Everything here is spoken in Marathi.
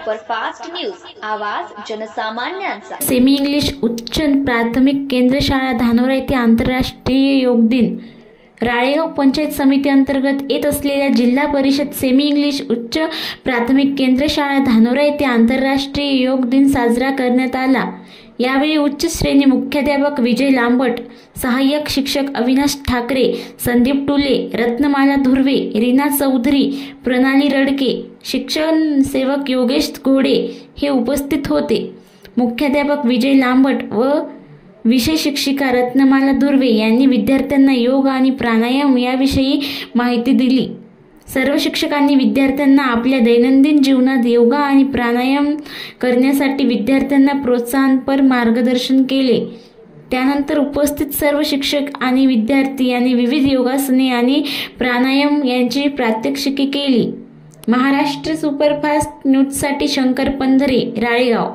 सुपरफास्ट न्यूज, आवाज जनसामान्यांचा। सेमी इंग्लिश उच्च प्राथमिक केंद्र शाळा धानोरा येथे आंतरराष्ट्रीय योग दिन। राळेगाव पंचायत समिती अंतर्गत येत असलेल्या जिल्हा परिषद सेमी इंग्लिश उच्च प्राथमिक केंद्र शाळा धानोरा येथे आंतरराष्ट्रीय योग दिन साजरा करण्यात आला। यावेळी उच्च श्रेणी मुख्याध्यापक विजय लांबट, सहाय्यक शिक्षक अविनाश ठाकरे, संदीप टुले, रत्नमाला धुर्वे, रीना चौधरी, प्रणाली रडके, शिक्षण सेवक योगेश घोडे हे उपस्थित होते। मुख्याध्यापक विजय लांबट व विषय शिक्षिका रत्नमाला धुर्वे यांनी विद्यार्थ्यांना योग आणि प्राणायाम याविषयी माहिती दिली। सर्व शिक्षकांनी विद्यार्थ्यांना आपल्या दैनंदिन जीवनात योगा आणि प्राणायाम करण्यासाठी विद्यार्थ्यांना प्रोत्साहनपर मार्गदर्शन केले। त्यानंतर उपस्थित सर्व शिक्षक आणि विद्यार्थी यांनी विविध योगासने आणि प्राणायाम यांची प्रात्यक्षिके केली। महाराष्ट्र सुपरफास्ट न्यूजसाठी शंकर पंधरे, राळेगाव।